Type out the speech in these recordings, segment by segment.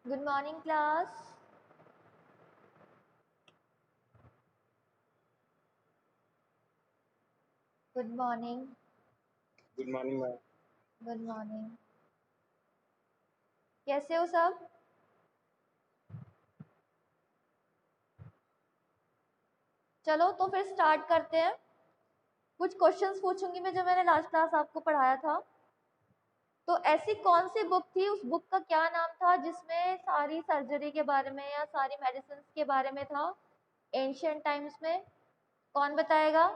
Good morning, class. Good morning. Good morning ma'am. Good morning. कैसे हो सब? चलो तो फिर स्टार्ट करते हैं। कुछ क्वेश्चंस पूछूंगी मैं जो मैंने लास्ट क्लास आपको पढ़ाया था। तो ऐसी कौन सी बुक थी, उस बुक का क्या नाम था जिसमें सारी सर्जरी के बारे में या सारी मेडिसिन के बारे में था एंशियंट टाइम्स में? कौन बताएगा?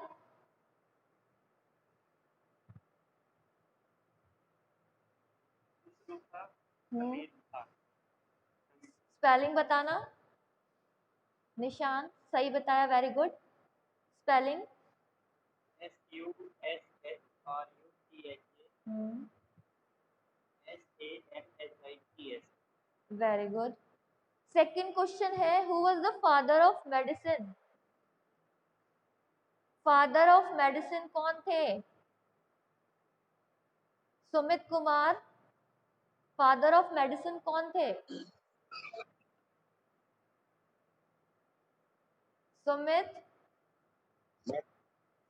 स्पेलिंग बताना। निशान सही बताया, very good. Spelling SUSSRUTHASAMSHITS। Very good. Second question है, who was the father of medicine? Father of medicine कौन थे? Sumit Kumar. Father of medicine कौन थे? सुमित।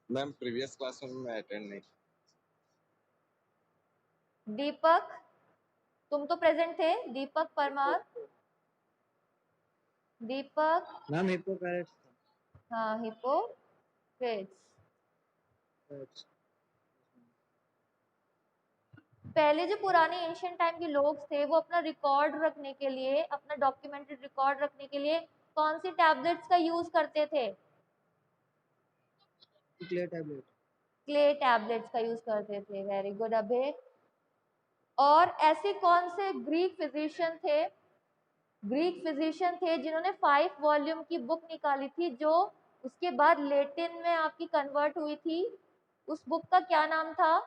मैम प्रीवियस क्लास में मैं अटेंड नहीं। दीपक, तुम तो प्रेजेंट थे। दीपक परमार। दीपक। Ma'am Hippocrates. हाँ, हिप्पोक्रेट्स। पहले जो पुराने एंशियंट टाइम के लोग थे वो अपना रिकॉर्ड रखने के लिए, अपना डॉक्यूमेंटेड रिकॉर्ड रखने के लिए कौन सी टैबलेट्स का यूज करते थे? Clay tablet. क्ले टैबलेट्स का यूज करते थे। वेरी गुड अभय। और ऐसे कौन से ग्रीक फिजिशियन थे, जिन्होंने 5 वॉल्यूम की बुक निकाली थी जो उसके बाद लेटिन में आपकी कन्वर्ट हुई थी? उस बुक का क्या नाम था?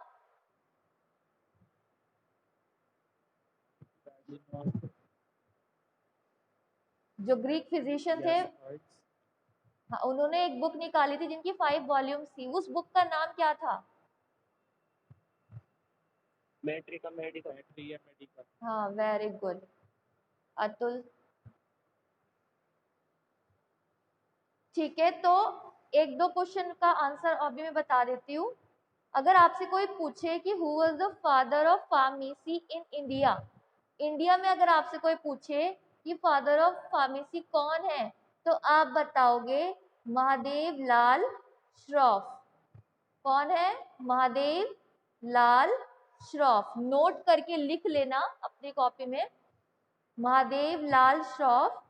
जो ग्रीक फिजिशियन थे, हाँ, उन्होंने एक बुक निकाली थी जिनकी 5 वॉल्यूम्स थी, उस बुक का नाम क्या था? मेडिका। हाँ, वेरी गुड अतुल। ठीक है, तो एक दो क्वेश्चन का आंसर अभी मैं बता देती हूँ। अगर आपसे कोई पूछे कि who was the father of pharmacy in India, India में अगर आपसे कोई पूछे कि फादर ऑफ फार्मेसी कौन है, तो आप बताओगे महादेव लाल श्रॉफ। कौन है? महादेव लाल श्रॉफ। नोट करके लिख लेना अपनी कॉपी में, Mahadev Lal Shroff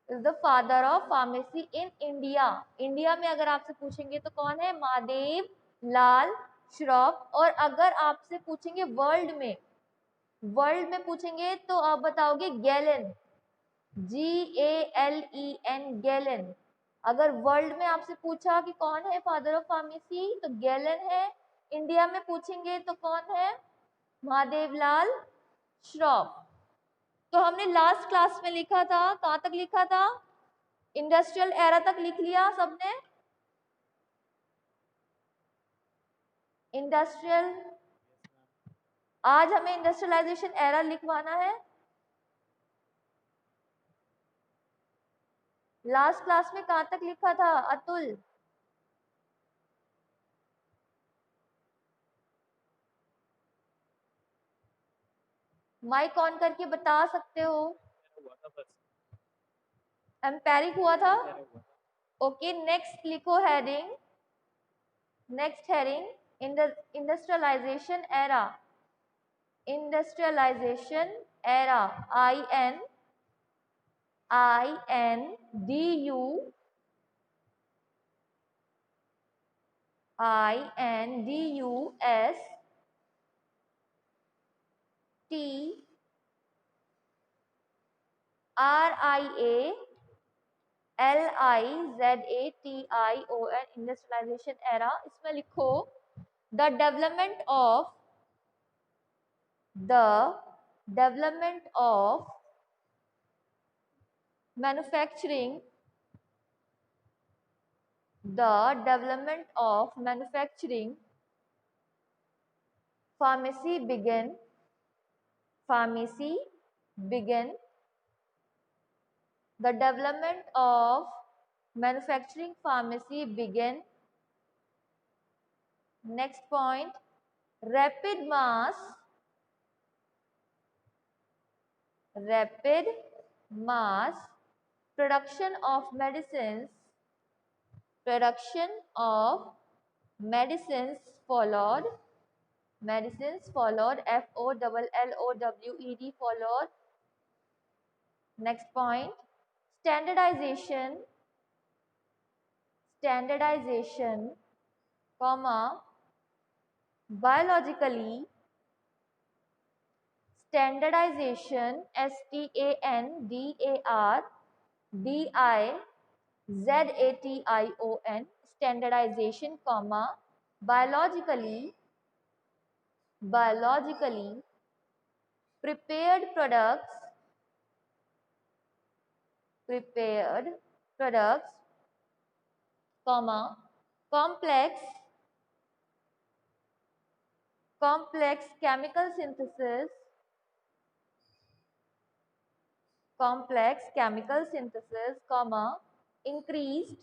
is the father of pharmacy in India. India में अगर आपसे पूछेंगे तो कौन है? महादेव लाल श्रॉफ। और अगर आपसे पूछेंगे वर्ल्ड में, पूछेंगे तो आप बताओगे गैलन, GALEN, गैलन। अगर वर्ल्ड में आपसे पूछा कि कौन है फादर ऑफ फार्मेसी तो गैलन है। इंडिया में पूछेंगे तो कौन है? महादेव लाल श्रॉफ। तो हमने लास्ट क्लास में लिखा था, कहाँ तक लिखा था? इंडस्ट्रियल एरा तक लिख लिया सबने? इंडस्ट्रियल, आज हमें इंडस्ट्रियलाइजेशन एरा लिखवाना है। लास्ट क्लास में कहाँ तक लिखा था अतुल? माइक ऑन करके बता सकते हो। एम्पेरिक हुआ था। ओके, नेक्स्ट लिखो heading, next heading industrialization era. Industrialization era, INDUSTRIALIZATION, industrialization era. इसमें लिखो the development of manufacturing, pharmacy began. The development of manufacturing pharmacy began. Next point, rapid mass production of medicines followed. FOLLOWED followed. Next point, standardization, comma, biologically, standardization, STANDARDIZATION, standardization, comma, biologically prepared products, comma, complex chemical synthesis, comma, increased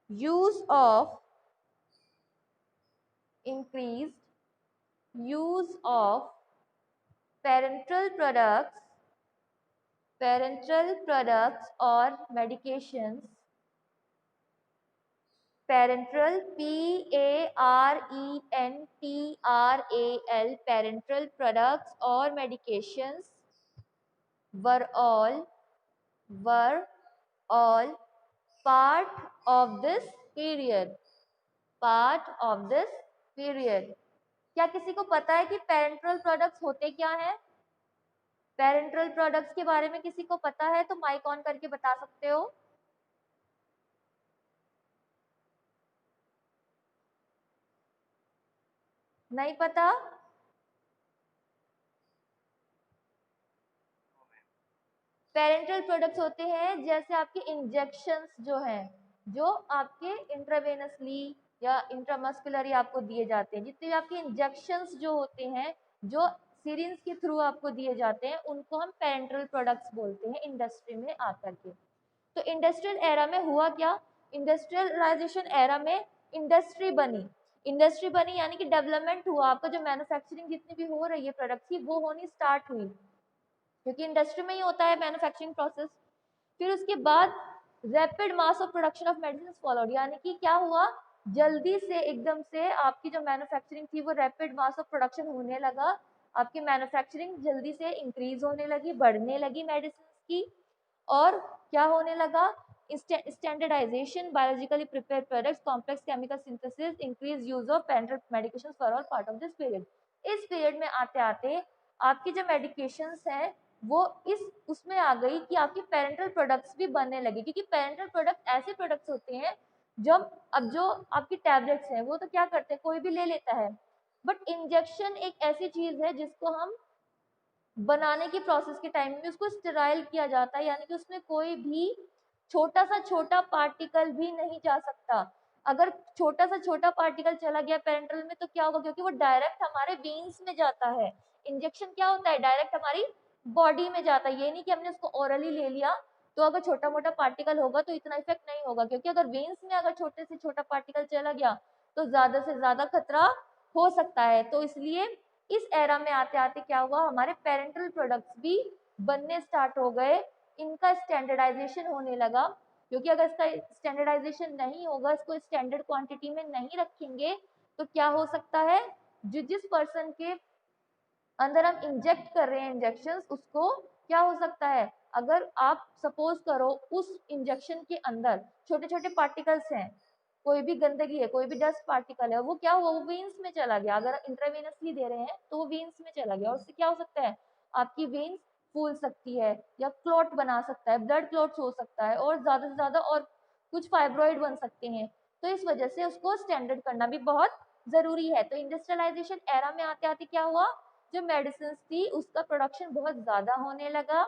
use of parenteral products or medications, parenteral, parenteral products or medications were all part of this period. क्या किसी को पता है कि parenteral products होते क्या हैं? Parenteral products के बारे में किसी को पता है तो माइक ऑन करके बता सकते हो. नहीं पता? पेरेंट्रल प्रोडक्ट्स होते हैं जैसे आपके इंजेक्शंस जो हैं, जो आपके इंट्रावेनसली या इंट्रामस्कुलरी आपको दिए जाते हैं. जितने भी आपके इंजेक्शंस जो होते हैं, जो सिरिंज के थ्रू आपको दिए जाते हैं, उनको हम पेरेंट्रल प्रोडक्ट्स बोलते हैं इंडस्ट्री में आकर के. तो इंडस्ट्रियल एरा में हुआ क्या? इंडस्ट्रियलाइजेशन एरा में इंडस्ट्री बनी यानी कि डेवलपमेंट हुआ. आपका जो मैन्युफैक्चरिंग जितनी भी हो रही है प्रोडक्ट की, वो होनी स्टार्ट हुई, क्योंकि इंडस्ट्री में ही होता है मैन्युफैक्चरिंग प्रोसेस. फिर उसके बाद rapid mass of production of medicine followed, यानी कि क्या हुआ, जल्दी से एकदम से आपकी जो मैन्युफैक्चरिंग थी वो रैपिड मास ऑफ प्रोडक्शन होने लगा. आपकी मैन्युफैक्चरिंग जल्दी से इंक्रीज होने लगी, बढ़ने लगी मेडिसिन की. और क्या होने लगा, standardization, biologically prepare products, complex chemical synthesis, increase use of parental medication for all part of this period. इस पीरियड में आते आते आपकी जो मेडिकेशंस हैं वो इस उसमें आ गई कि आपकी पेरेंटल प्रोडक्ट्स भी बनने लगी. क्योंकि पेरेंटल प्रोडक्ट ऐसे प्रोडक्ट्स होते हैं जब अब जो आपकी टैबलेट्स हैं वो तो क्या करते हैं, कोई भी ले लेता है, बट इंजेक्शन एक ऐसी चीज है जिसको हम बनाने की प्रोसेस के टाइम में उसको स्टेराइल किया जाता है, यानी कि उसमें कोई भी छोटा पार्टिकल भी नहीं जा सकता. अगर छोटा पार्टिकल चला गया पेरेंटल में तो क्या होगा, क्योंकि वो डायरेक्ट हमारे वेन्स में जाता है. इंजेक्शन क्या होता है, डायरेक्ट हमारी बॉडी में जाता है. ये नहीं कि हमने उसको ओरली ले लिया तो अगर छोटा मोटा पार्टिकल होगा तो इतना इफेक्ट नहीं होगा, क्योंकि अगर वेन्स में अगर छोटे से छोटा पार्टिकल चला गया तो ज्यादा से ज्यादा खतरा हो सकता है. तो इसलिए इस एरा में आते आते क्या हुआ, हमारे पेरेंटल प्रोडक्ट्स भी बनने स्टार्ट हो गए, इनका स्टैंडर्डाइजेशन होने लगा. क्योंकि अगर इसका स्टैंडर्डाइजेशन नहीं होगा, इसको स्टैंडर्ड क्वांटिटी में नहीं रखेंगे तो क्या हो सकता है, जिस पर्सन के अंदर हम इंजेक्ट कर रहे हैं इंजेक्शन, उसको क्या हो सकता है, अगर आप सपोज करो उस इंजेक्शन के अंदर छोटे छोटे पार्टिकल्स हैं, कोई भी गंदगी है, कोई भी डस्ट पार्टिकल है, वो क्या हुआ, वो वेन्स में चला गया. अगर इंट्रावेनसली दे रहे हैं तो वो वेन्स में चला गया और उससे क्या हो सकता है, आपकी वेन्स फूल सकती है या क्लॉट बना सकता है, ब्लड क्लॉट्स हो सकता है, और ज्यादा से ज्यादा और कुछ फाइब्रॉइड बन सकते हैं. तो इस वजह से उसको स्टैंडर्ड करना भी बहुत जरूरी है. तो इंडस्ट्रियलाइजेशन एरा में आते आते क्या हुआ, जो मेडिसिन थी उसका प्रोडक्शन बहुत ज्यादा होने लगा,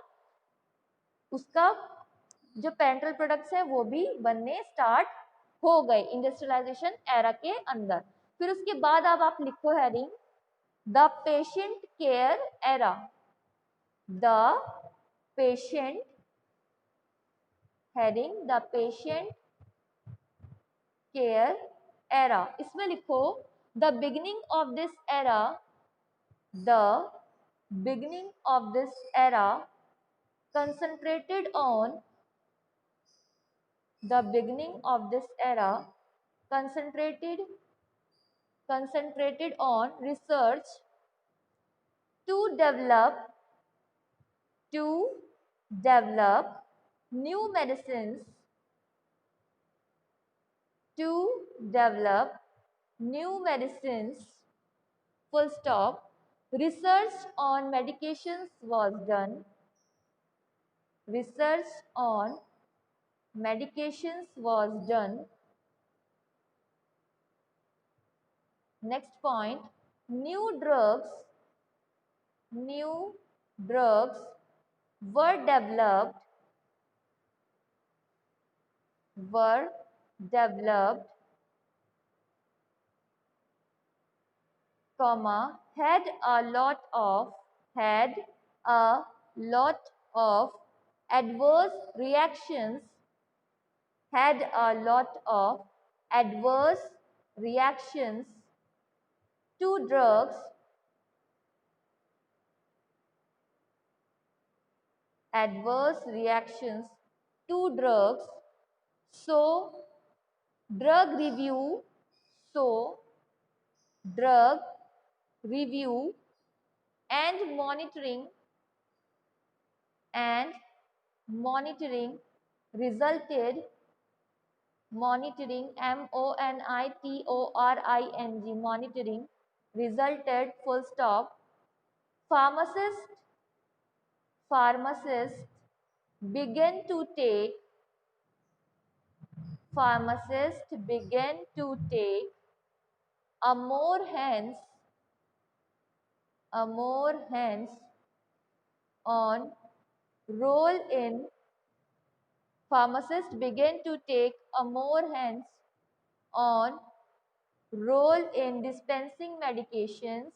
उसका जो पेरेंटल प्रोडक्ट्स है वो भी बनने स्टार्ट हो गए इंडस्ट्रियलाइजेशन एरा के अंदर. फिर उसके बाद अब आप लिखो heading, The patient care era. The patient, heading the patient care era. इसमें लिखो the beginning of this era. The beginning of this era concentrated on the beginning of this era concentrated on research to develop new medicines full stop. Research on medications was done. Research on medications was done. Next point, new drugs were developed, comma, had a lot of adverse reactions, to drugs, so drug review and monitoring resulted, monitoring, monitoring resulted, full stop. Pharmacists began to take a more hands-on role in pharmacists began to take a more hands-on role in dispensing medications.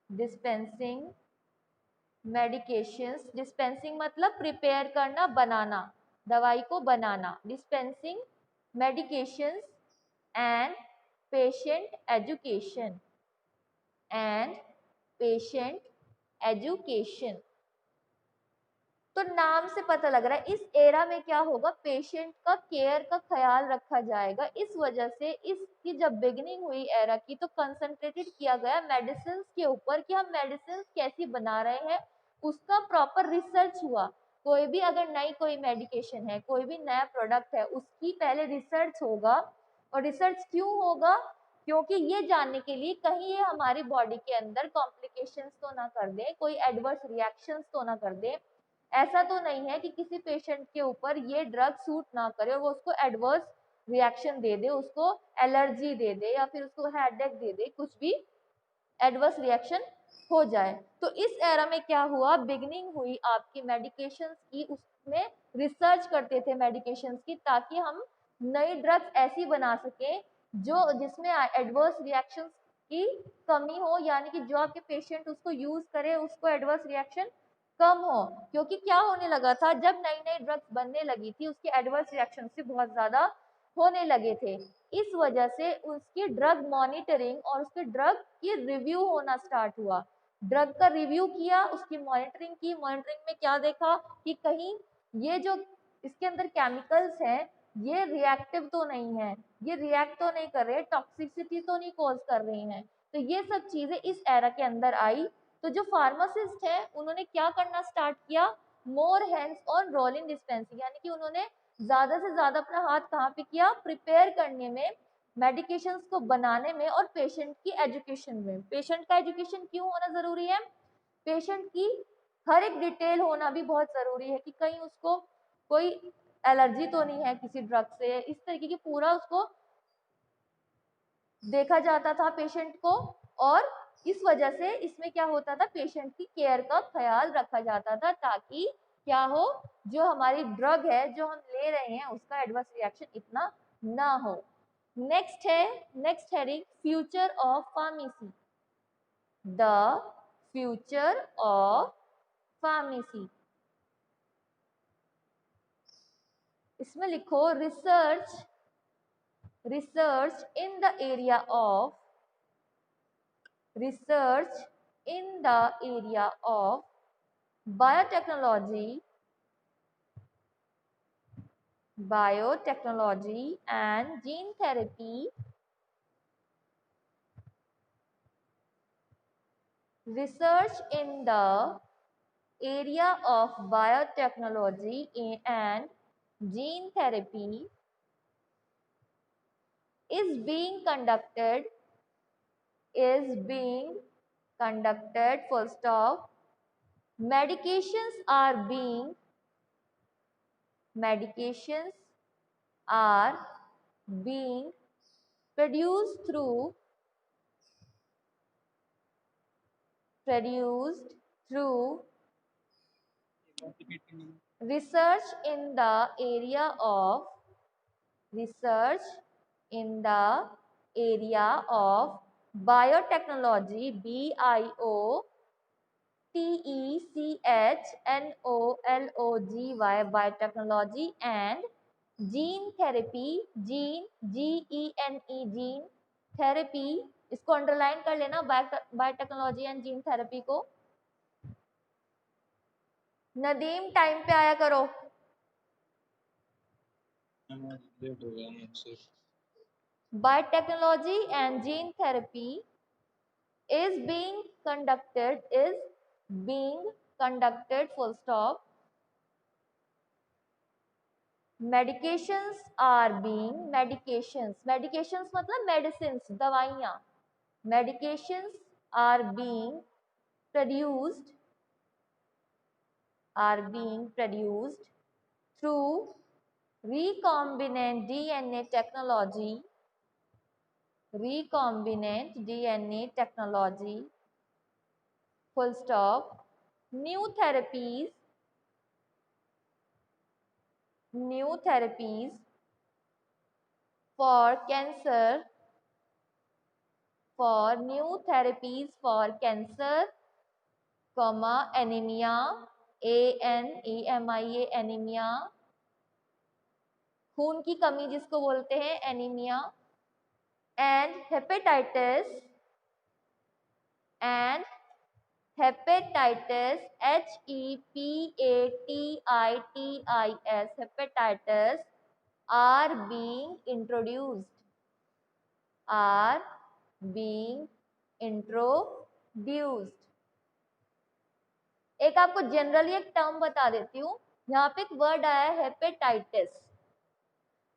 Dispensing मतलब prepare करना, बनाना, दवाई को बनाना. Dispensing medications and patient education. तो नाम से पता लग रहा है इस एरा में क्या होगा, पेशेंट का केयर का ख्याल रखा जाएगा. इस वजह से इसकी जब बिगनिंग हुई एरा की तो कंसंट्रेटेड किया गया मेडिसिन के ऊपर कि हम मेडिसिन कैसी बना रहे हैं, उसका प्रॉपर रिसर्च हुआ. कोई भी अगर नई कोई मेडिकेशन है, कोई भी नया प्रोडक्ट है, उसकी पहले रिसर्च होगा. और रिसर्च क्यों होगा, क्योंकि ये जानने के लिए कहीं ये हमारी बॉडी के अंदर कॉम्प्लिकेशंस तो ना कर दे, कोई एडवर्स रिएक्शंस तो ना कर दे. ऐसा तो नहीं है कि किसी पेशेंट के ऊपर ये ड्रग सूट ना करे और वो उसको एडवर्स रिएक्शन दे दे, उसको एलर्जी दे दे या फिर उसको हेडेक दे दे, कुछ भी एडवर्स रिएक्शन हो जाए. तो इस एरा में क्या हुआ, बिगनिंग हुई आपकी मेडिकेशंस की. उसमें रिसर्च करते थे मेडिकेशंस की ताकि हम नई ड्रग्स ऐसी बना सके जिसमें एडवर्स रिएक्शंस की कमी हो, यानी कि जो आपके पेशेंट उसको यूज करे उसको एडवर्स रिएक्शन कम हो. क्योंकि क्या होने लगा था, जब नई नई ड्रग्स बनने लगी थी उसके एडवर्स रिएक्शन से बहुत ज्यादा होने लगे थे. इस वजह से उसकी ड्रग मॉनिटरिंग और उसके ड्रग की रिव्यू होना स्टार्ट हुआ. ड्रग का रिव्यू किया, उसकी मॉनिटरिंग की. मॉनिटरिंग में क्या देखा कि कहीं ये जो इसके अंदर केमिकल्स हैं ये रिएक्टिव तो नहीं है, ये रिएक्ट तो नहीं कर रहे, टॉक्सिसिटी तो नहीं कॉज कर रही हैं. तो ये सब चीजें इस एरा के अंदर आई. तो जो फार्मासिस्ट है उन्होंने क्या करना स्टार्ट किया, more hands on role in dispensing, यानी कि उन्होंने ज्यादा से ज्यादा अपना हाथ कहाँ पे किया, प्रिपेयर करने में, मेडिकेशंस को बनाने में और पेशेंट की एजुकेशन में. पेशेंट का एजुकेशन क्यों होना जरूरी है, पेशेंट की हर एक डिटेल होना भी बहुत जरूरी है कि कहीं उसको कोई एलर्जी तो नहीं है किसी ड्रग से. इस तरीके की पूरा उसको देखा जाता था पेशेंट को. और इस वजह से इसमें क्या होता था, पेशेंट की केयर का ख्याल रखा जाता था ताकि क्या हो, जो हमारी ड्रग है जो हम ले रहे हैं उसका एडवर्स रिएक्शन इतना ना हो. Next heading, future of pharmacy. The future of pharmacy. इसमें लिखो research in the area of biotechnology and gene therapy. Research in the area of biotechnology and gene therapy is being conducted full stop. Medications are being produced through research in the area of biotechnology, biotechnology, biotechnology and gene therapy, gene therapy. इसको underline कर लेना, biotechnology and gene therapy को। Nadeem time पे आया करो। Biotechnology and gene therapy is being conducted full stop. Medications मतलब medicines, दवाइयाँ। Medications are being produced through recombinant DNA technology, full stop. New therapies for cancer, anemia, anemia, खून की कमी जिसको बोलते हैं anaemia, and hepatitis, hepatitis, hepatitis are being introduced. एक आपको जनरली एक टर्म बता देती हूँ, यहाँ पे एक वर्ड आया है हेपेटाइटिस।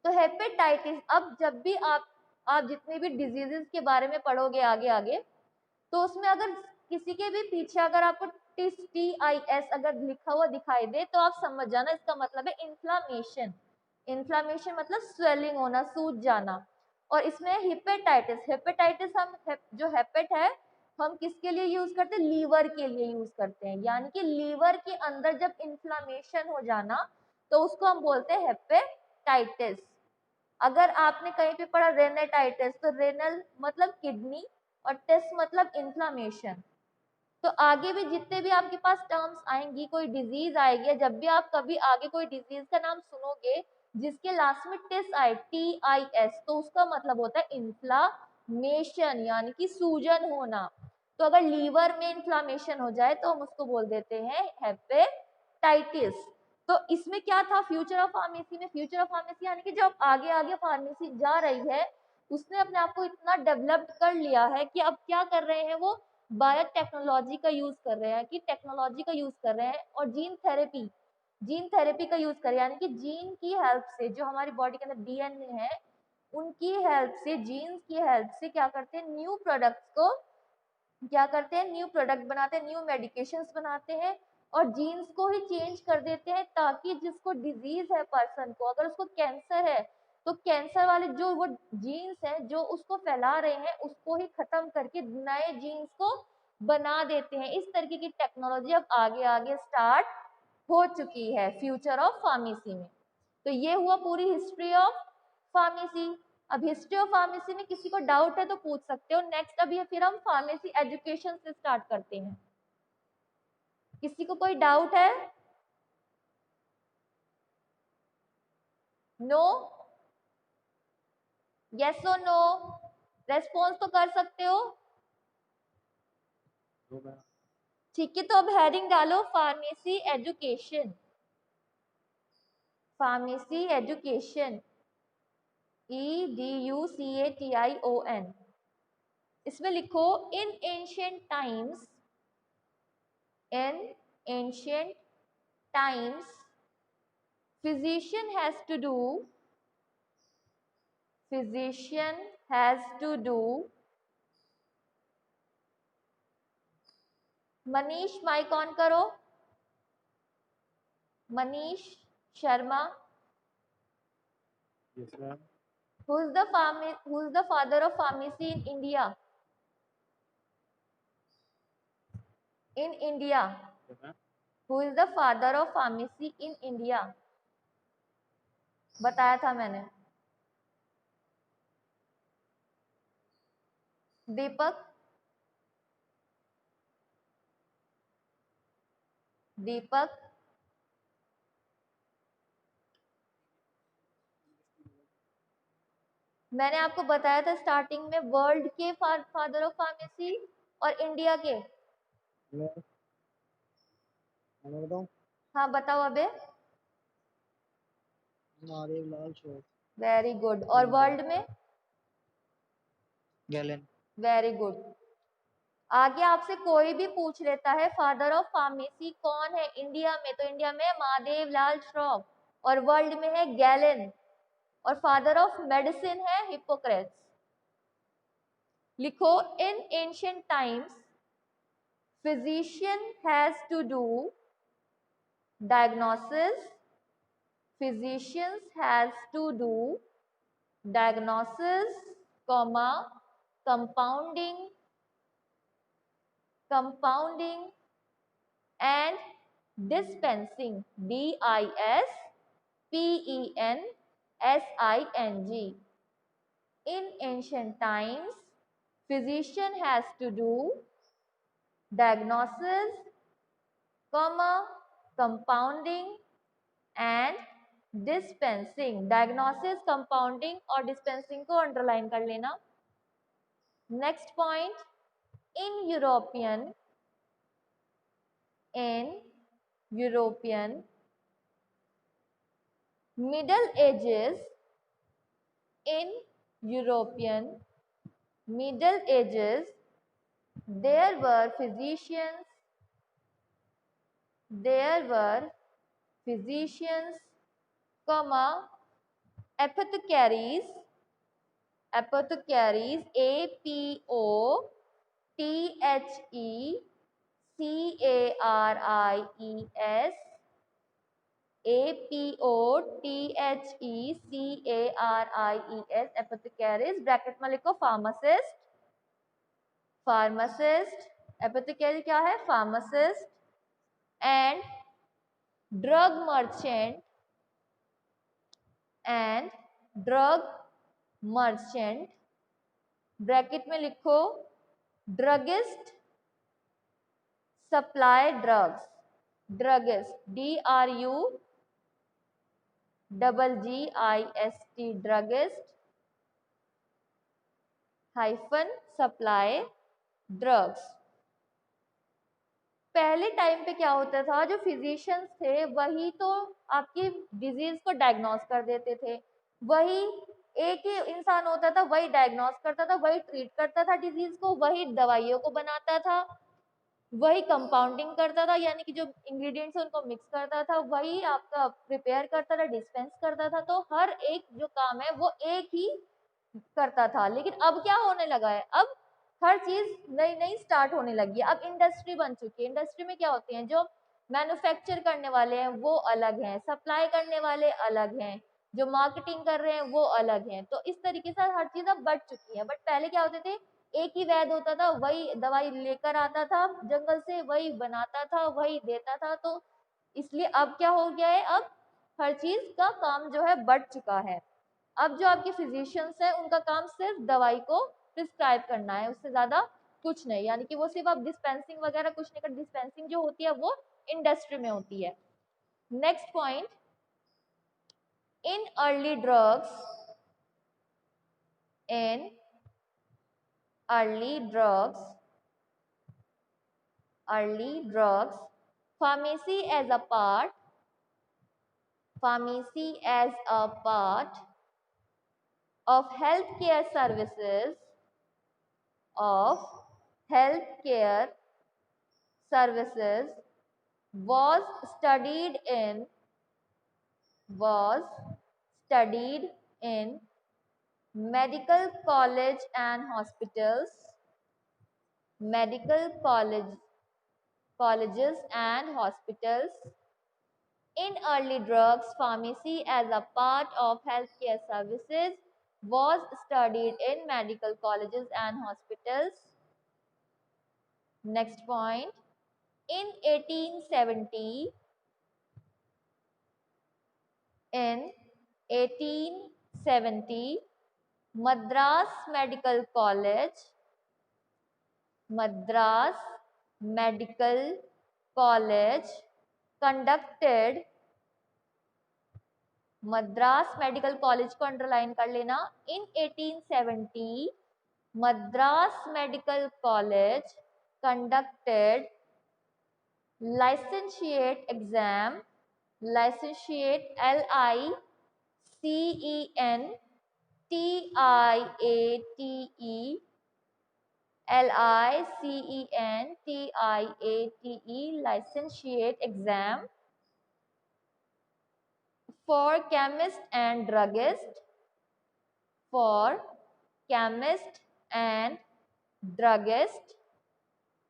तो हेपेटाइटिस, अब जब भी आप जितने भी डिजीजेस के बारे में पढ़ोगे आगे तो उसमें अगर किसी के भी पीछे अगर आपको TIS अगर लिखा हुआ दिखाई दे तो आप समझ जाना इसका मतलब है इन्फ्लामेशन मतलब स्वेलिंग होना, सूज जाना। और इसमें हेपेटाइटिस हम जो हेपेट है हम किसके लिए यूज करते हैं, लीवर के लिए यूज करते हैं। यानी कि लीवर के अंदर जब इन्फ्लामेशन हो जाना तो उसको हम बोलते हैं हेपेटाइटिस। अगर आपने कहीं पे पढ़ा रेनाइटाइटिस तो रेनल मतलब किडनी और टेस्ट मतलब इन्फ्लामेशन। तो आगे भी जितने भी आपके पास टर्म्स आएंगी, कोई डिजीज आएगी, जब भी आप कभी आगे कोई डिजीज का नाम सुनोगे जिसके लास्ट में टेस्ट आए TIS तो उसका मतलब होता है इन्फ्लामेशन यानी कि सूजन होना। तो अगर लीवर में इन्फ्लामेशन हो जाए तो हम उसको बोल देते हैं हेपेटाइटिस। तो इसमें क्या था फ्यूचर ऑफ फार्मेसी में, फ्यूचर ऑफ फार्मेसी यानी कि जब आगे फार्मेसी जा रही है उसने अपने आप को इतना डेवलप्ड कर लिया है कि अब क्या कर रहे हैं वो बायोटेक्नोलॉजी का यूज कर रहे हैं, कि टेक्नोलॉजी का यूज कर रहे हैं और जीन थेरेपी का यूज कर रहे हैं। यानी कि जीन की हेल्प से जो हमारी बॉडी के अंदर DNA है उनकी हेल्प से, जीन्स की हेल्प से क्या करते हैं, न्यू प्रोडक्ट बनाते हैं, न्यू मेडिकेशंस बनाते हैं और जीन्स को ही चेंज कर देते हैं ताकि जिसको डिजीज है पर्सन को, अगर उसको कैंसर है तो कैंसर वाले जो वो जीन्स हैं जो उसको फैला रहे हैं उसको ही खत्म करके नए जीन्स को बना देते हैं। इस तरीके की टेक्नोलॉजी अब आगे स्टार्ट हो चुकी है फ्यूचर ऑफ फार्मेसी में। तो ये हुआ पूरी हिस्ट्री ऑफ फार्मेसी। अब हिस्ट्री ऑफ फार्मेसी में किसी को डाउट है तो पूछ सकते हो। नेक्स्ट अभी फिर हम फार्मेसी एजुकेशन से स्टार्ट करते हैं। किसी को कोई डाउट है? नो? यस और नो? रेस्पॉन्स तो कर सकते हो। ठीक है, तो अब हेडिंग डालो pharmacy education. Pharmacy education, EDUCATION। इसमें लिखो in ancient times, in ancient times physician has to do Manish mike on करो। Manish Sharma. Yes, ma'am. Who's the father of pharmacy in India? In India. Yes, ma'am. Who is the father of pharmacy in India? बताया था मैंने। दीपक। दीपक। मैंने आपको बताया था starting में world के फादर ऑफ फार्मेसी और इंडिया के। मैं बताऊं? हाँ बताओ अबे। महादेवलाल शॉ। Very good. और वर्ल्ड में? गैलन। Very good. आगे आपसे कोई भी पूछ लेता है फादर ऑफ फार्मेसी कौन है इंडिया में, तो इंडिया में महादेवलाल श्रॉफ और वर्ल्ड में है गैलन और फादर ऑफ मेडिसिन है हिप्पोक्रेट्स। लिखो in ancient times physician has to do diagnosis, physicians has to do diagnosis, compounding and dispensing, dispensing. In ancient times physician has to do diagnosis, compounding and dispensing. Diagnosis, compounding और dispensing को underline कर लेना। Next point, in European middle edges, in European middle edges there were physicians, apothecaries, apothecaries, apothecaries, bracket में लिखो pharmacist. एपोथेकेरी क्या है? Pharmacist and drug merchant, bracket में लिखो druggist supply drugs, druggist DRUGGIST, druggist hyphen supply drugs. पहले time पे क्या होता था, जो फिजिशियंस थे वही तो आपकी डिजीज को डायग्नोस कर देते थे। वही एक ही इंसान होता था, वही डायग्नोस करता था, वही ट्रीट करता था डिजीज को, वही दवाइयों को बनाता था, वही कंपाउंडिंग करता था, यानी कि जो इंग्रेडिएंट्स उनको मिक्स करता था, वही आपका प्रिपेयर करता था, डिस्पेंस करता था। तो हर एक जो काम है वो एक ही करता था। लेकिन अब क्या होने लगा है, अब हर चीज नई नई स्टार्ट होने लगी है। अब इंडस्ट्री बन चुकी है। इंडस्ट्री में क्या होते हैं, जो मैन्युफैक्चर करने वाले हैं वो अलग हैं, सप्लाई करने वाले अलग हैं, जो मार्केटिंग कर रहे हैं वो अलग हैं। तो इस तरीके से हर चीज अब बढ़ चुकी है। बट पहले क्या होते थे, एक ही वैद्य होता था, वही दवाई लेकर आता था जंगल से, वही बनाता था, वही देता था। तो इसलिए अब क्या हो गया है, अब हर चीज का काम जो है बढ़ चुका है। अब जो आपके फिजिशियंस है उनका काम सिर्फ दवाई को प्रिस्क्राइब करना है, उससे ज्यादा कुछ नहीं, यानी कि वो सिर्फ अब डिस्पेंसिंग वगैरह कुछ नहीं कर, डिस्पेंसिंग जो होती है वो इंडस्ट्री में होती है। Next point, in early drugs, in early drugs, pharmacy as a part of healthcare services, was studied in medical colleges and hospitals. In early drugs, pharmacy as a part of healthcare services was studied in medical colleges and hospitals. Next point, in 1870, Madras Medical College conducted, Madras medical college को underline कर लेना, इन 1870 Madras medical college conducted licentiate exam, licentiate licentiate exam for chemist and druggist,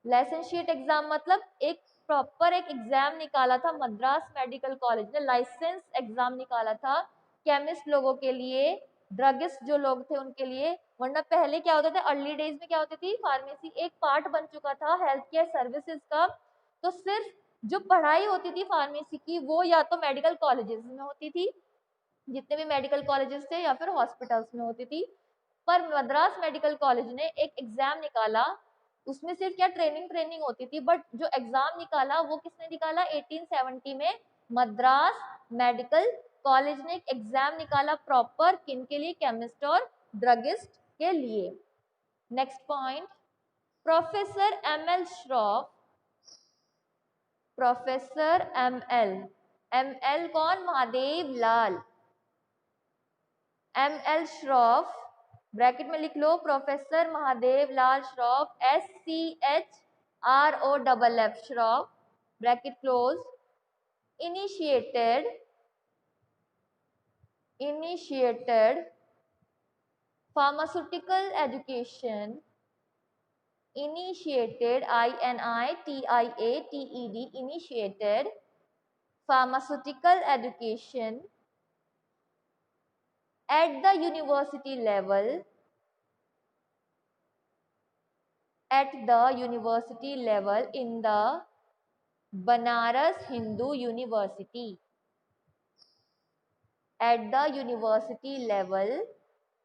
licentiate exam मतलब एक proper एक exam निकाला था Madras medical college ने, license exam निकाला था केमिस्ट लोगों के लिए, ड्रगिस्ट जो लोग थे उनके लिए। वरना पहले क्या होता था, अर्ली डेज में क्या होती थी, फार्मेसी एक पार्ट बन चुका था हेल्थ केयर सर्विसेज का, तो सिर्फ जो पढ़ाई होती थी फार्मेसी की वो या तो मेडिकल कॉलेजेस में होती थी, जितने भी मेडिकल कॉलेजेस थे, या फिर हॉस्पिटल्स में होती थी। पर मद्रास मेडिकल कॉलेज ने एक एग्जाम निकाला, उसमें सिर्फ क्या ट्रेनिंग होती थी, बट जो एग्जाम निकाला वो किसने निकाला, 1870 में मद्रास मेडिकल कॉलेज ने एक एग्जाम निकाला प्रॉपर, किन के लिए, केमिस्ट और ड्रगिस्ट के लिए। नेक्स्ट पॉइंट, प्रोफेसर एमएल कौन, महादेव लाल, एमएल श्रॉफ, ब्रैकेट में लिख लो, professor Mahadev Lal Shroff, SCHROFF Shroff, bracket close, initiated pharmaceutical education, initiated pharmaceutical education at the university level in the Banaras Hindu University, at the university level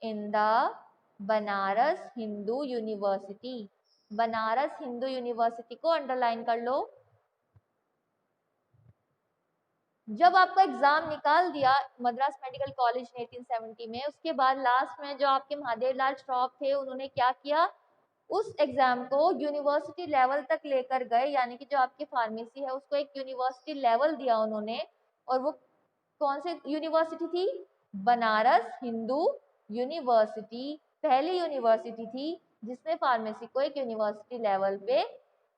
in the Banaras Hindu University, Banaras Hindu university को underline कर लो। जब आपका exam निकाल दिया Madras medical college ने 1870 में, उसके बाद लास्ट में जो आपके महादेव लाल श्रॉफ थे उन्होंने क्या किया, उस एग्जाम को यूनिवर्सिटी लेवल तक लेकर गए, यानी कि जो आपकी फार्मेसी है उसको एक यूनिवर्सिटी लेवल दिया उन्होंने, और वो कौन सी यूनिवर्सिटी थी, बनारस हिंदू यूनिवर्सिटी, पहली यूनिवर्सिटी थी जिसने फार्मेसी को एक यूनिवर्सिटी लेवल पे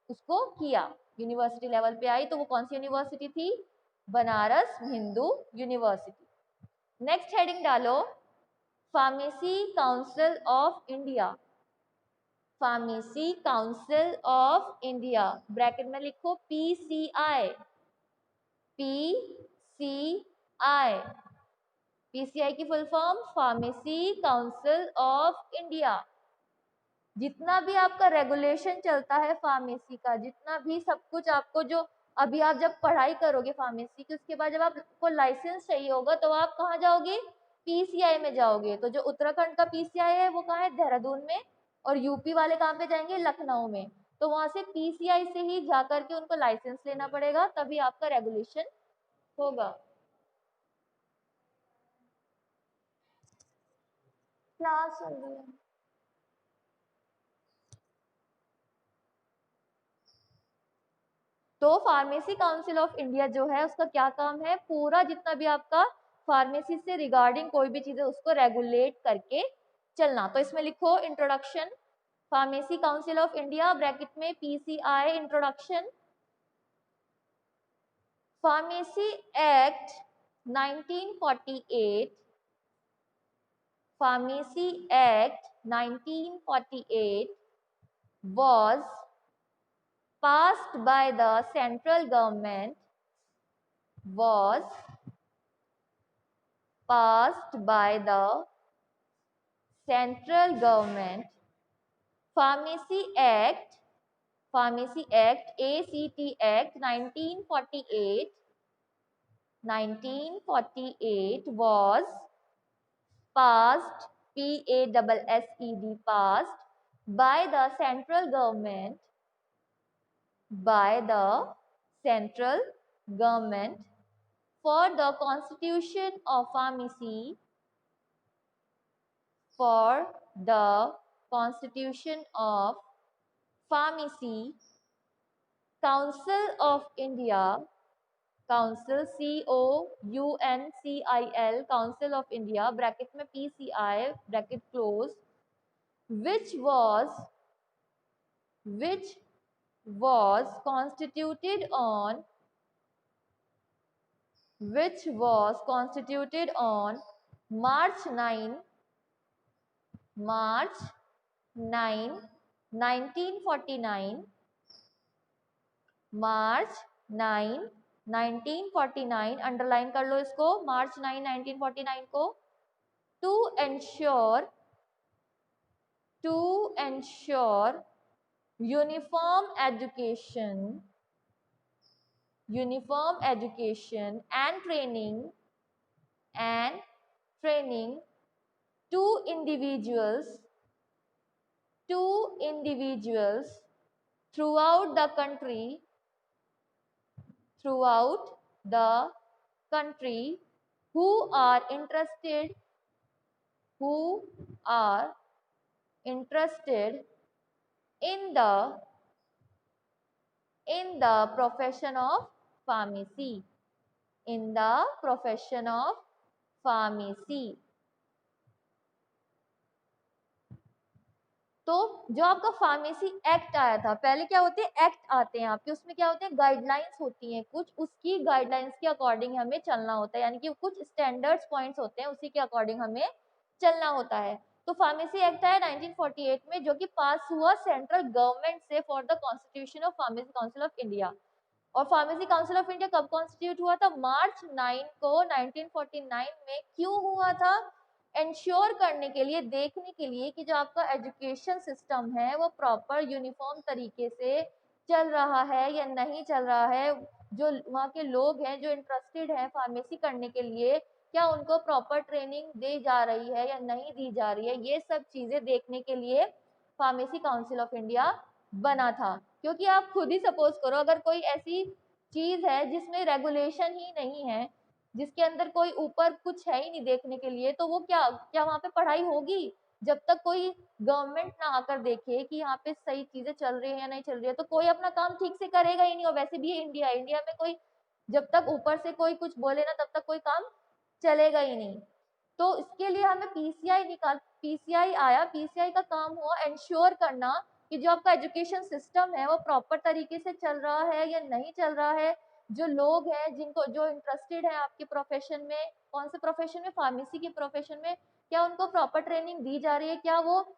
उसको किया, यूनिवर्सिटी लेवल पे आई, तो वो कौन सी यूनिवर्सिटी थी, Banaras Hindu university. Next heading डालो, pharmacy council of India, pharmacy council of India, bracket में लिखो PCI, PCI की full form pharmacy council of India. जितना भी आपका रेगुलेशन चलता है फार्मेसी का, जितना भी सब कुछ आपको, जो अभी आप जब पढ़ाई करोगे फार्मेसी की, उसके बाद जब आपको लाइसेंस चाहिए होगा तो आप कहाँ जाओगे, पीसीआई में जाओगे तो जो उत्तराखंड का पीसीआई है वो कहाँ है, देहरादून में, और यूपी वाले कहाँ पे जाएंगे, लखनऊ में। तो वहां से पीसीआई से ही जाकर के उनको लाइसेंस लेना पड़ेगा, तभी आपका रेगुलेशन होगा। क्लास चल रही है। तो फार्मेसी काउंसिल ऑफ इंडिया जो है उसका क्या काम है, पूरा जितना भी आपका फार्मेसी से रिगार्डिंग कोई भी चीज है उसको रेगुलेट करके चलना। तो इसमें लिखो introduction, pharmacy council of India bracket में PCI introduction. Pharmacy act 1948, pharmacy act 1948 was passed by the central government, was passed by the central government. Pharmacy Act, Pharmacy Act, ACT Act 1948, 1948 was passed, PASSED, passed by the central government, by the central government for the constitution of pharmacy, for the constitution of pharmacy, Council of India, Council, COUNCIL, Council of India, bracket में PCI, bracket close, which was constituted on March 9, 1949, March 9, 1949, underline कर लो इसको, March 9, 1949 को, to ensure uniform education and training to individuals throughout the country who are interested in the profession of pharmacy, in the profession of pharmacy. तो जो आपका pharmacy act आया था, पहले क्या होते हैं, एक्ट आते हैं आपके, उसमें क्या होते हैं, गाइडलाइंस होती हैं कुछ, उसकी गाइडलाइंस के अकॉर्डिंग हमें चलना होता है, यानी कि कुछ स्टैंडर्ड्स पॉइंट्स होते हैं, उसी के अकॉर्डिंग हमें चलना होता है। तो फार्मेसी एक्ट आया 1948 में, जो कि पास हुआ सेंट्रल गवर्नमेंट से for the constitution of pharmacy council of India. और फार्मेसी काउंसिल ऑफ इंडिया कब कॉन्स्टिट्यूट हुआ था, मार्च 9 को 1949 में। क्यों हुआ था, इंश्योर करने के लिए, देखने के लिए कि जो आपका एजुकेशन सिस्टम है वो प्रॉपर यूनिफॉर्म तरीके से चल रहा है या नहीं चल रहा है, जो वहाँ के लोग हैं जो इंटरेस्टेड हैं फार्मेसी करने के लिए, क्या उनको प्रॉपर ट्रेनिंग दी जा रही है या नहीं दी जा रही है, ये सब चीजें देखने के लिए फार्मेसी काउंसिल ऑफ इंडिया बना था। क्योंकि आप खुद ही सपोज करो, अगर कोई ऐसी चीज है जिसमें रेगुलेशन ही नहीं है, जिसके अंदर कोई ऊपर कुछ है ही नहीं देखने के लिए, तो वो क्या वहाँ पे पढ़ाई होगी, जब तक कोई गवर्नमेंट ना आकर देखे कि यहाँ पे सही चीजें चल रही है या नहीं चल रही है, तो कोई अपना काम ठीक से करेगा ही नहीं। और वैसे भी इंडिया में कोई जब तक ऊपर से कोई कुछ बोले ना, तब तक कोई काम चलेगा ही नहीं। तो इसके लिए हमें पीसीआई आया। पीसीआई का काम हुआ इंश्योर करना कि जो आपका एजुकेशन सिस्टम है वो प्रॉपर तरीके से चल रहा है या नहीं चल रहा है, जो लोग हैं जो इंटरेस्टेड है आपके प्रोफेशन में, कौन से प्रोफेशन में, फार्मेसी के प्रोफेशन में, क्या उनको प्रॉपर ट्रेनिंग दी जा रही है, क्या वो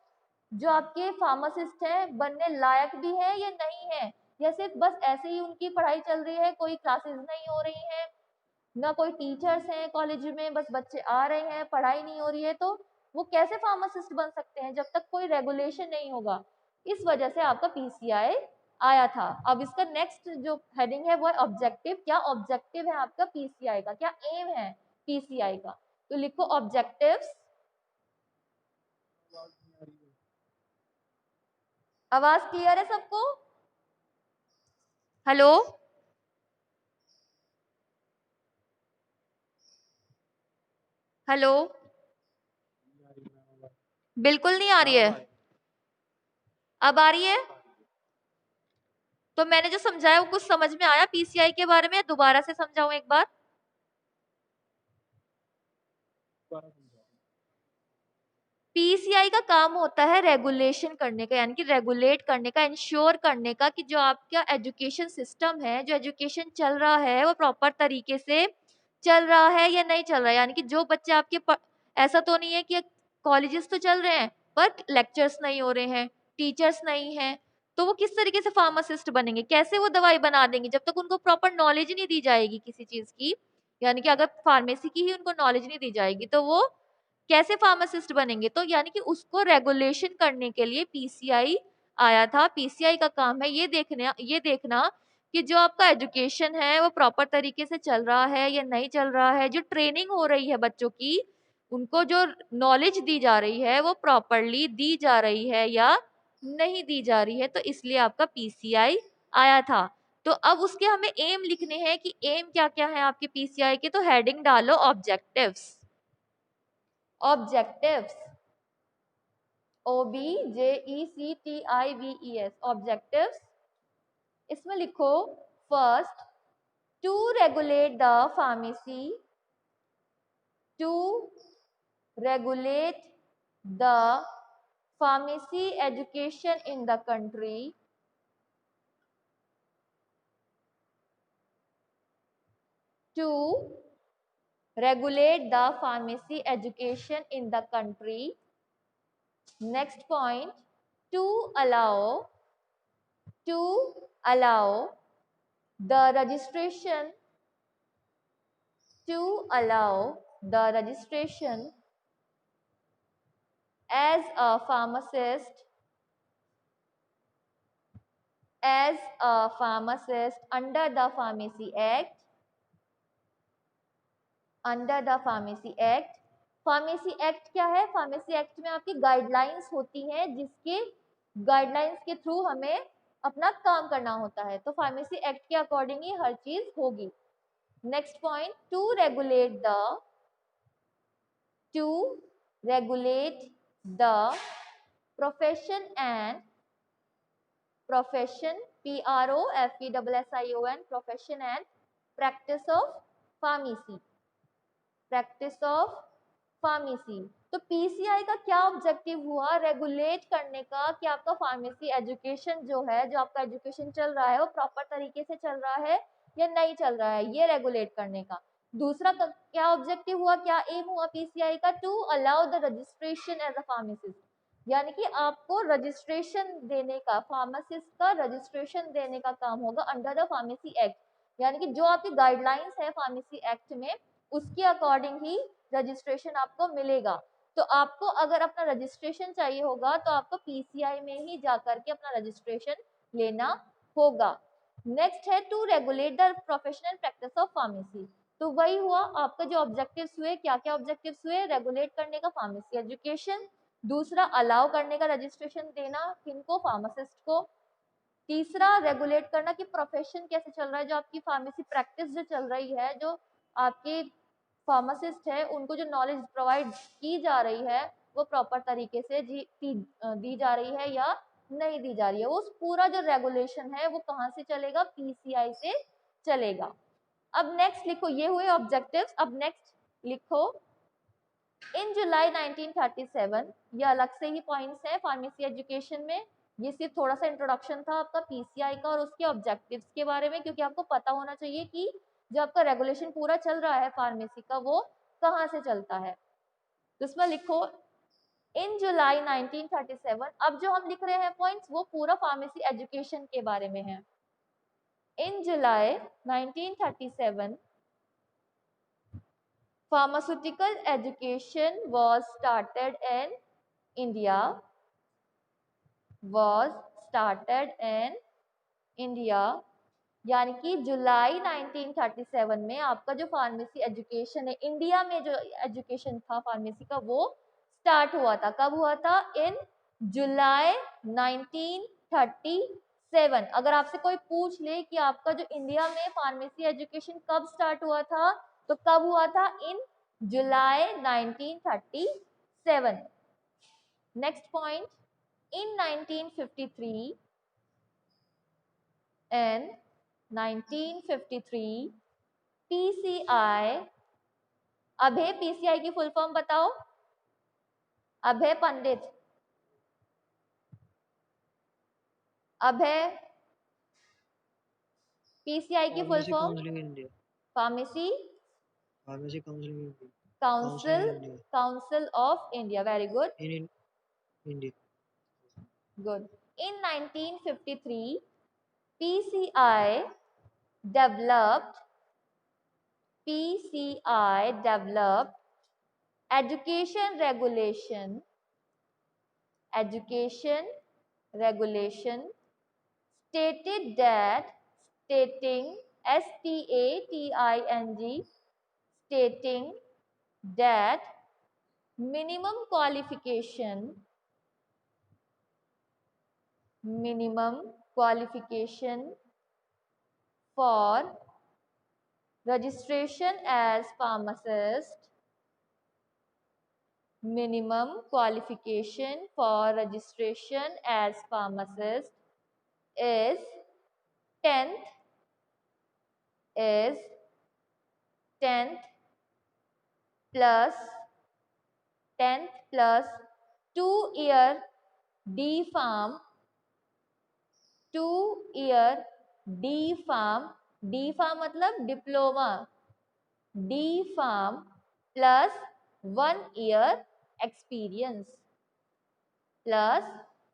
जो आपके फार्मासिस्ट हैं बनने लायक भी है या नहीं है, या सिर्फ बस ऐसे ही उनकी पढ़ाई चल रही है, कोई क्लासेस नहीं हो रही हैं, ना कोई टीचर्स हैं कॉलेज में, बस बच्चे आ रहे हैं, पढ़ाई नहीं हो रही है, तो वो कैसे फार्मासिस्ट बन सकते हैं जब तक कोई रेगुलेशन नहीं होगा। इस वजह से आपका पीसीआई आया था। अब इसका नेक्स्ट जो हेडिंग है वो है ऑब्जेक्टिव। क्या ऑब्जेक्टिव है आपका पीसीआई का, क्या एम है पीसीआई का। तो लिखो ऑब्जेक्टिव्स। आवाज क्लियर है सबको? हेलो, हेलो, बिल्कुल नहीं आ रही है। अब आ रही है? तो मैंने जो समझाया वो कुछ समझ में आया पीसीआई के बारे में? दोबारा से समझाऊं एक बार? पीसीआई का काम होता है रेगुलेशन करने का, यानी कि रेगुलेट करने का, इंश्योर करने का कि जो आपका एजुकेशन सिस्टम है, जो एजुकेशन चल रहा है वो प्रॉपर तरीके से चल रहा है या नहीं चल रहा है। यानी कि जो बच्चे आपके ऐसा तो नहीं है कि कॉलेजेस तो चल रहे हैं पर लेक्चर्स नहीं हो रहे हैं, टीचर्स नहीं है, तो वो किस तरीके से फार्मासिस्ट बनेंगे, कैसे वो दवाई बना देंगे जब तक उनको प्रॉपर नॉलेज नहीं दी जाएगी किसी चीज की। यानी कि अगर फार्मेसी की ही उनको नॉलेज नहीं दी जाएगी तो वो कैसे फार्मासिस्ट बनेंगे? तो यानी कि उसको रेगुलेशन करने के लिए पीसीआई आया था। पीसीआई का काम है ये देखना कि जो आपका एजुकेशन है वो प्रॉपर तरीके से चल रहा है या नहीं चल रहा है, जो ट्रेनिंग हो रही है बच्चों की, उनको जो नॉलेज दी जा रही है वो प्रॉपरली दी जा रही है या नहीं दी जा रही है। तो इसलिए आपका पीसीआई आया था। तो अब उसके हमें एम लिखने हैं कि एम क्या क्या है आपके पीसीआई के। तो हेडिंग डालो ऑब्जेक्टिव्स। Objectives, OBJECTIVES, objectives. इसमें लिखो first, to regulate the pharmacy, to regulate the pharmacy education in the country, to regulate the pharmacy education in the country. Next point, to allow the registration, to allow the registration as a pharmacist, under the Pharmacy Act, under the pharmacy act. Pharmacy act क्या है? Pharmacy act में आपकी guidelines होती हैं, जिसके guidelines के through हमें अपना काम करना होता है। तो फार्मेसी एक्ट के अकॉर्डिंग ही हर चीज होगी। Next point, to regulate the profession and profession and practice of pharmacy, practice of pharmacy. तो पीसीआई का क्या ऑब्जेक्टिव हुआ? रेगुलेट करने का कि आपका फार्मेसी एजुकेशन जो है, जो आपका एजुकेशन चल रहा है वो प्रॉपर तरीके से चल रहा है या नहीं चल रहा है, ये रेगुलेट करने का। दूसरा क्या ऑब्जेक्टिव हुआ, क्या एम हुआ पीसीआई का? To allow the registration as a pharmacist, यानी कि आपको रजिस्ट्रेशन देने का, फार्मासिस्ट का रजिस्ट्रेशन देने का काम होगा अंडर द फार्मेसी एक्ट। यानी कि जो आपकी गाइडलाइंस है फार्मेसी एक्ट में, उसके अकॉर्डिंग ही रजिस्ट्रेशन आपको मिलेगा। तो आपको अगर अपना रजिस्ट्रेशन चाहिए होगा तो आपको पीसीआई में ही जाकर के अपना रजिस्ट्रेशन लेना होगा। नेक्स्ट है to regulate the professional practice of pharmacy. तो वही हुआ आपका जो ऑब्जेक्टिव्स हुए, क्या क्या ऑब्जेक्टिव्स हुए? रेगुलेट करने का फार्मेसी एजुकेशन, दूसरा अलाउ करने का रजिस्ट्रेशन देना किनको? फार्मासिस्ट को। तीसरा रेगुलेट करना कि प्रोफेशन कैसे चल रहा है, जो आपकी फार्मेसी प्रैक्टिस जो चल रही है, जो आपकी फार्मासिस्ट है उनको जो नॉलेज प्रोवाइड की जा रही है वो प्रॉपर तरीके से दी जा रही है या नहीं दी जा रही है। उस पूरा जो रेगुलेशन है वो कहाँ से चलेगा? पीसीआई से चलेगा। अब नेक्स्ट लिखो, ये हुए ऑब्जेक्टिव्स। अब नेक्स्ट लिखो, इन जुलाई 1937, ये अलग से ही पॉइंट्स है फार्मेसी एजुकेशन में। ये सिर्फ थोड़ा सा इंट्रोडक्शन था आपका पीसीआई का और उसके ऑब्जेक्टिव्स के बारे में, क्योंकि आपको पता होना चाहिए कि जो आपका रेगुलेशन पूरा चल रहा है फार्मेसी का वो कहाँ से चलता है। तो इसमें लिखो इन जुलाई 1937। अब जो हम लिख रहे हैं पॉइंट्स वो पूरा फार्मेसी एजुकेशन के बारे में है। इन जुलाई 1937 pharmaceutical education was started in India, was started in India यानी कि जुलाई 1937 में आपका जो फार्मेसी एजुकेशन है, इंडिया में जो एजुकेशन था फार्मेसी का, वो स्टार्ट हुआ था। कब हुआ था? इन जुलाई 1937। अगर आपसे कोई पूछ ले कि आपका जो इंडिया में फार्मेसी एजुकेशन कब स्टार्ट हुआ था, तो कब हुआ था? इन जुलाई 1937। Next point, in 1953 and 1953 PCI, Abhay, PCI की फुल फॉर्म बताओ, अभय पंडित, अभय, पीसीआई की full pharmacy form? Counselling India. Pharmacy pharmacy counselling India. Council, counselling India council of India. Very good, in India. Good. In 1953 PCI developed education regulation, education regulation stated that, stating, STATING, stating that minimum qualification for registration as pharmacist, minimum qualification for registration as pharmacist is 10th plus 2-year D-Pharm, 2-year D-Pharm, D-Pharm मतलब diploma, D-Pharm plus 1 year experience, plus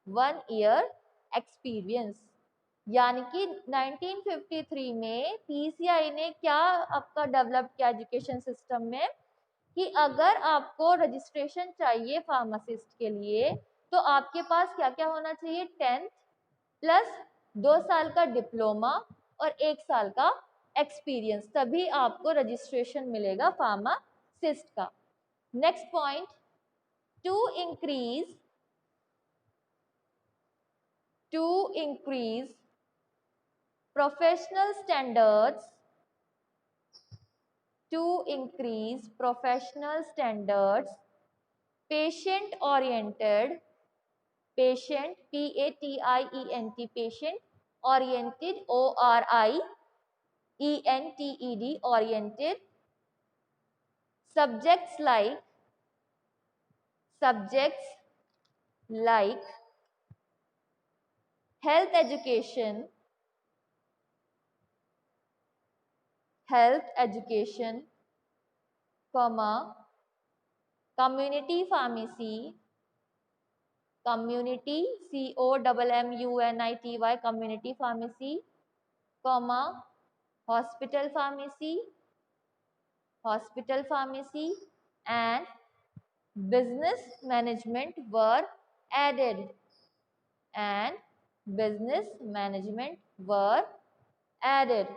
1 year experience। यानी कि 1953 में PCI ने क्या आपका develop किया education system में, कि अगर आपको रजिस्ट्रेशन चाहिए फार्मासिस्ट के लिए, तो आपके पास क्या क्या होना चाहिए? 10th प्लस 2 साल का डिप्लोमा और 1 साल का एक्सपीरियंस, तभी आपको रजिस्ट्रेशन मिलेगा फार्मासिस्ट का। Next point, to increase professional standards, to increase professional standards, patient oriented, patient, PATIENT, patient oriented, ORIENTED, oriented, subjects like health education, community pharmacy, community, COMMUNITY, community pharmacy, hospital pharmacy, and business management were added,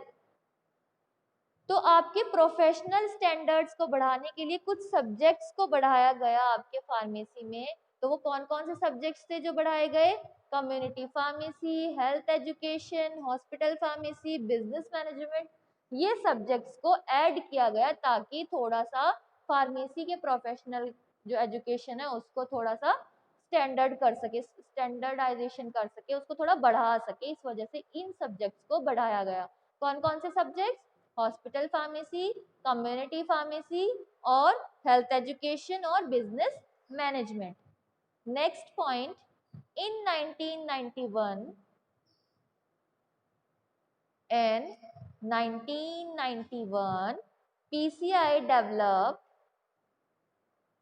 तो आपके professional standards को बढ़ाने के लिए कुछ subjects को बढ़ाया गया आपके फार्मेसी में। तो वो कौन कौन से सब्जेक्ट्स थे जो बढ़ाए गए? Community pharmacy, health education, hospital pharmacy, business management, ये सब्जेक्ट्स को ऐड किया गया ताकि थोड़ा सा फार्मेसी के प्रोफेशनल जो एजुकेशन है उसको थोड़ा सा स्टैंडर्ड कर सके, स्टैंडर्डाइजेशन कर सके, उसको थोड़ा बढ़ा सके। इस वजह से इन सब्जेक्ट्स को बढ़ाया गया। कौन कौन से subjects? Hospital pharmacy, community pharmacy और हेल्थ एजुकेशन और बिजनेस मैनेजमेंट। नेक्स्ट पॉइंट, इन 1991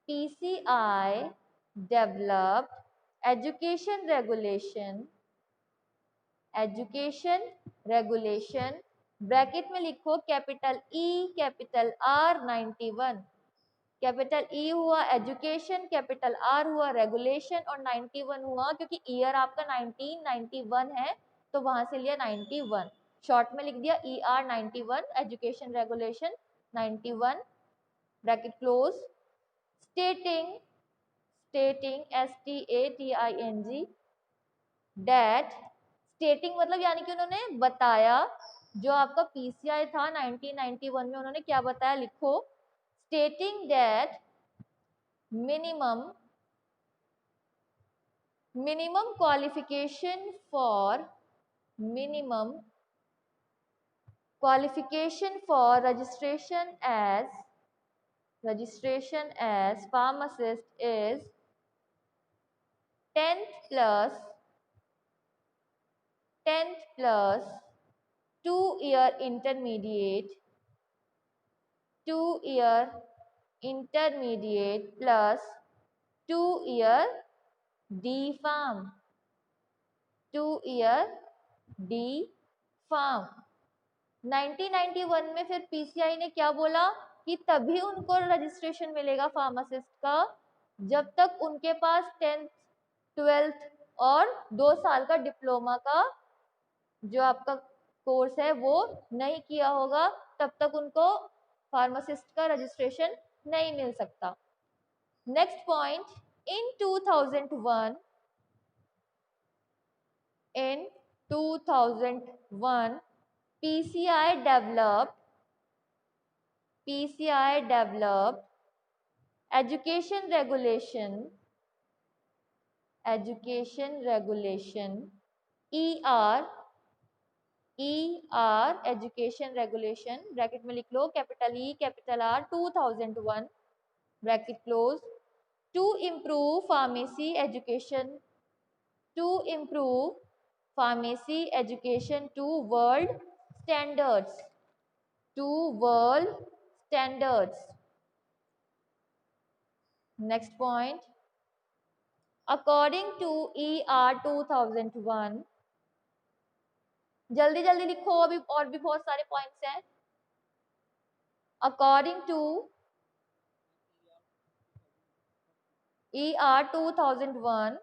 PCI developed education regulation, bracket में लिखो capital E capital R 91, capital E हुआ एजुकेशन, कैपिटल R हुआ रेगुलेशन और 91 हुआ क्योंकि ईयर आपका 1991 है तो वहां से लिया 91। शॉर्ट में लिख दिया ER 91, education regulation 91 bracket close, stating STATING that stating मतलब यानी कि उन्होंने बताया, जो आपका PCI था 1991 में उन्होंने क्या बताया, लिखो stating that minimum qualification for registration as pharmacist is 10th plus 2-year intermediate plus 2-year D Pharm 1991 में फिर PCI ने क्या बोला कि तभी उनको रजिस्ट्रेशन मिलेगा फार्मासिस्ट का जब तक उनके पास 10th 12th और 2 साल का डिप्लोमा का जो आपका कोर्स है वो नहीं किया होगा, तब तक उनको फार्मासिस्ट का रजिस्ट्रेशन नहीं मिल सकता। Next point, in 2001 PCI developed education regulation ER education regulation bracket में लिख लो capital E capital R 2001 bracket close, to improve pharmacy education to world standards. Next point, according to ER 2001, जल्दी जल्दी लिखो, अभी और भी बहुत सारे पॉइंट्स हैं। According to ER 2001,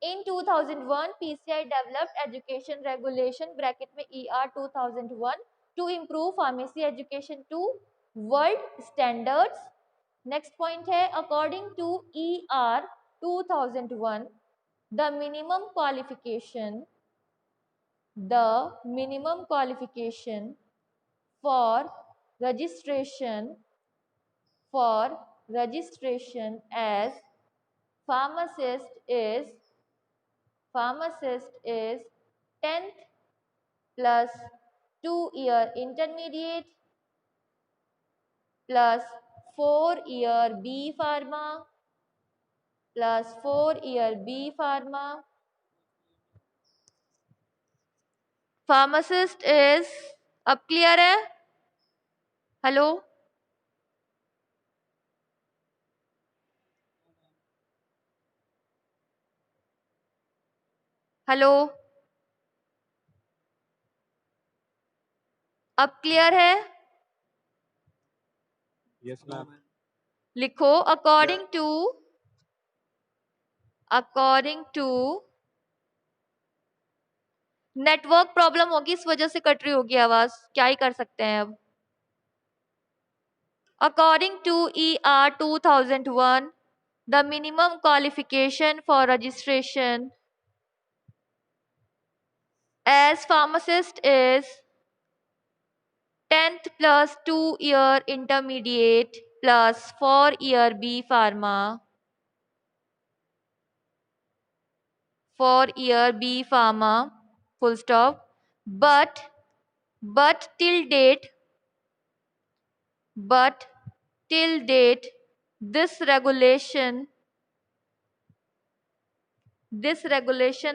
in 2001 PCI developed education regulation bracket में ER 2001 to improve pharmacy education to world standards. Next point है, according to ER 2001 the minimum qualification for registration as pharmacist is 10th plus 2-year intermediate plus 4-year B Pharma plus 4-year B Pharma. Pharmacist is, अब clear है? Hello, hello, अब clear है? Yes, ma'am. लिखो according to network problem होगी, इस वजह से cut रही होगी आवाज, क्या ही कर सकते हैं अब। According to ER 2001 the minimum qualification for registration as pharmacist is 10th plus 2-year intermediate plus 4-year B Pharma 4-year B Pharma full stop, but till date this regulation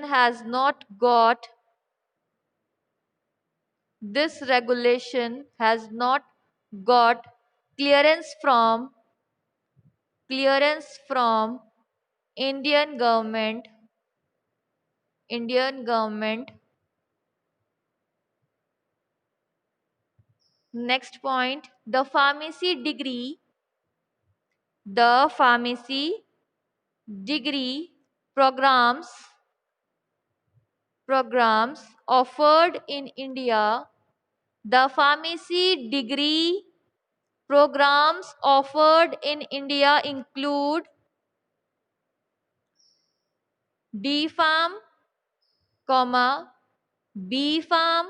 has not got clearance from Indian government. Next point, the pharmacy degree programs programs offered in India. The pharmacy degree programs offered in India include D-Pharm, B-Pharm,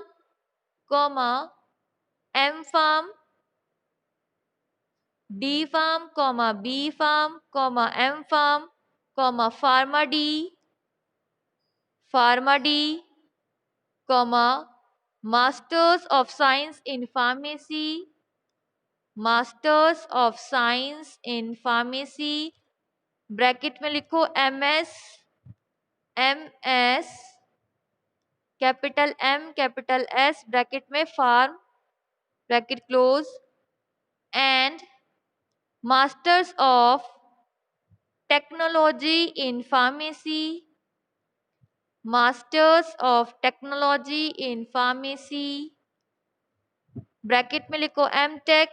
M-Pharm, D-Pharm, B-Pharm, M-Pharm, Pharma-D, Masters of Science in Pharmacy, Masters of Science in Pharmacy, bracket में लिखो MS, capital M, capital S, bracket में pharm, bracket close, and masters of technology in pharmacy, masters of technology in pharmacy, bracket में लिखो M.Tech,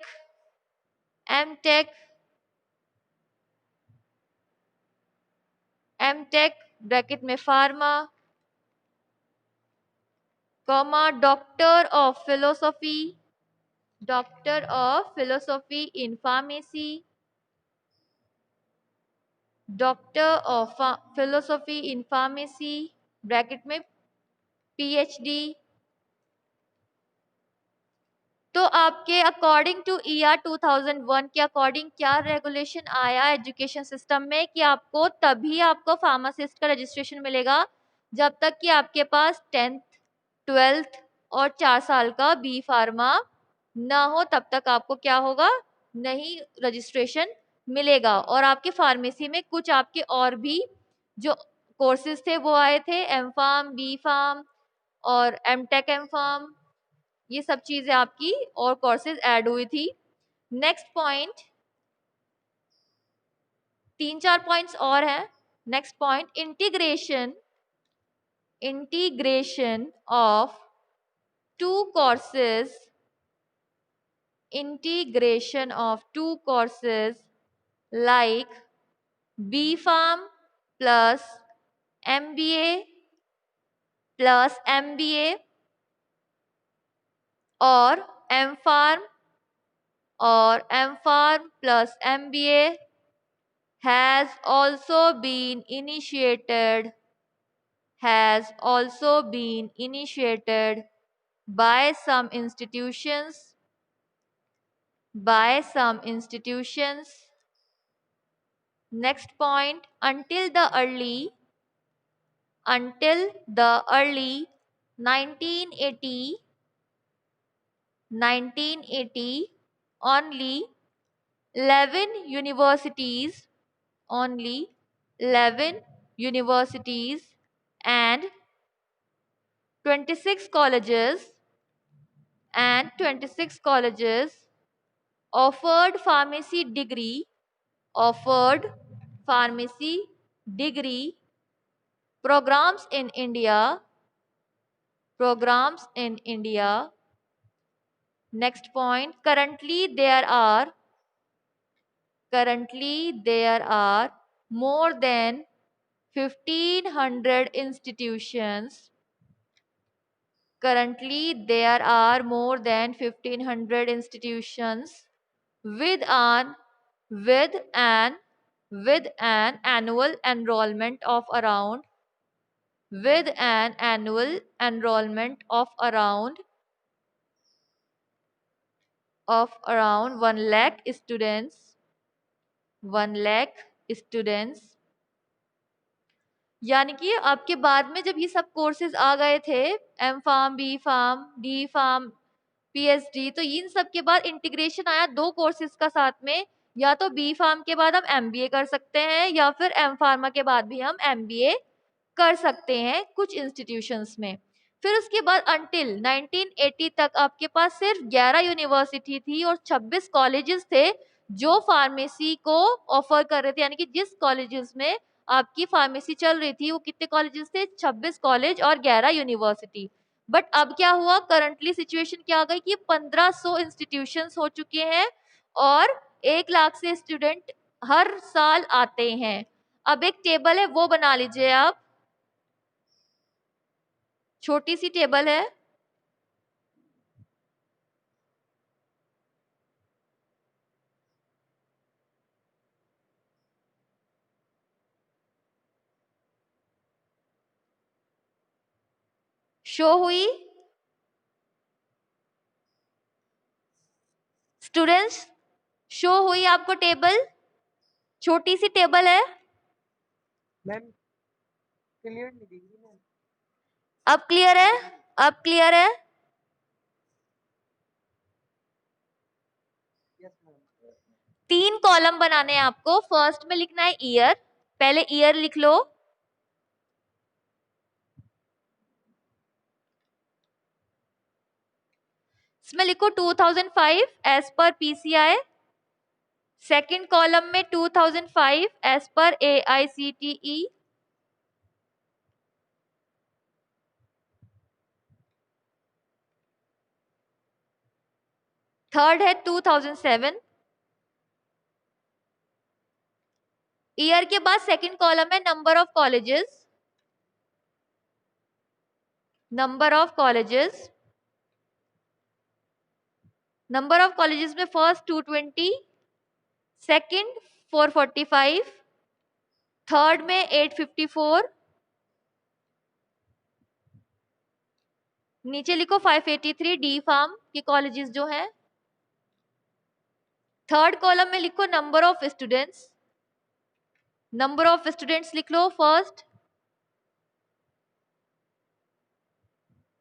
bracket में pharma, doctor of philosophy in pharmacy, doctor of philosophy in pharmacy, bracket में PhD। तो आपके according to ER 2001 के according क्या regulation आया education system में कि आपको तभी आपको फार्मासिस्ट का रजिस्ट्रेशन मिलेगा जब तक कि आपके पास 10th 12th और 4 साल का बी फार्मा ना हो, तब तक आपको क्या होगा, नहीं रजिस्ट्रेशन मिलेगा। और आपके फार्मेसी में कुछ आपके और भी जो कोर्सेज थे वो आए थे, M.Pharm, B.Pharm और M.Tech M.Pharm, ये सब चीजें आपकी और कोर्सेज ऐड हुई थी। नेक्स्ट पॉइंट, 3-4 पॉइंट्स और हैं। Next point, integration of two courses like B.Pharm plus MBA or M.Pharm plus MBA has also been initiated by some institutions. Next point, until the early 1980 only 11 universities and 26 colleges offered pharmacy degree programs in India. Next point, currently there are more than 1500 institutions. With an annual enrollment of around 1 lakh students। यानी कि आपके बाद में जब ये सब courses आ गए थे, M.Pharm, B.Pharm, D.Pharm, PhD, तो इन सब के बाद इंटीग्रेशन आया 2 कोर्सेज का साथ में। या तो B.Pharm के बाद हम MBA कर सकते हैं या फिर M.Pharma के बाद भी हम MBA कर सकते हैं कुछ इंस्टीट्यूशंस में। फिर उसके बाद अंटिल 1980 तक आपके पास सिर्फ 11 यूनिवर्सिटी थी और 26 कॉलेजेस थे जो फार्मेसी को ऑफर कर रहे थे। यानी कि जिस कॉलेजेस में आपकी फार्मेसी चल रही थी वो कितने कॉलेजेस थे, 26 कॉलेज और 11 यूनिवर्सिटी। बट अब क्या हुआ, करंटली सिचुएशन क्या आ गई कि 1500 इंस्टीट्यूशंस हो चुके हैं और 1 लाख से स्टूडेंट हर साल आते हैं। अब एक टेबल है वो बना लीजिए आप। छोटी सी टेबल है, शो हुई स्टूडेंट्स? शो हुई आपको टेबल? छोटी सी टेबल है। मैम क्लियर नहीं दिख रही मैम। अब क्लियर है? अब क्लियर है? Yes ma'am. 3 कॉलम बनाने हैं आपको। फर्स्ट में लिखना है ईयर, पहले ईयर लिख लो। इसमें लिखो 2005 as per PCI. Second column में 2005 एज पर एआईसीटीई। थर्ड है 2007। ईयर के बाद सेकंड कॉलम है number of colleges. Number of colleges, number of colleges में फर्स्ट 220, सेकंड 445, थर्ड में 854, नीचे लिखो 583 डी फार्म के कॉलेजेस जो हैं। थर्ड कॉलम में लिखो number of students. Number of students लिख लो। फर्स्ट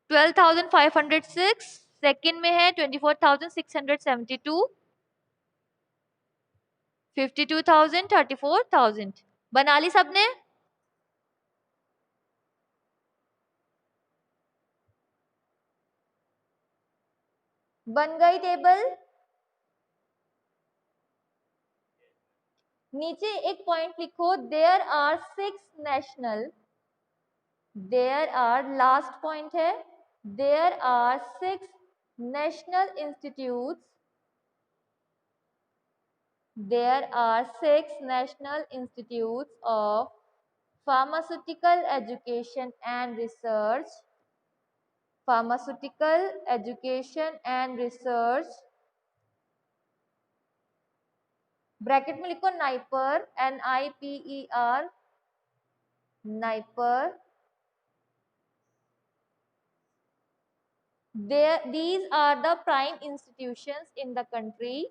12,506, सेकंड में है 24,672, 52,000, 34,000। बना ली सबने? बन गई टेबल? नीचे एक पॉइंट लिखो, there are 6 national, there are, last point है, there are 6 national institutes, there are 6 national institutes of pharmaceutical education and research, pharmaceutical education and research, bracket में लिखो NIPER, NIPER, NIPER. These are the prime institutions in the country.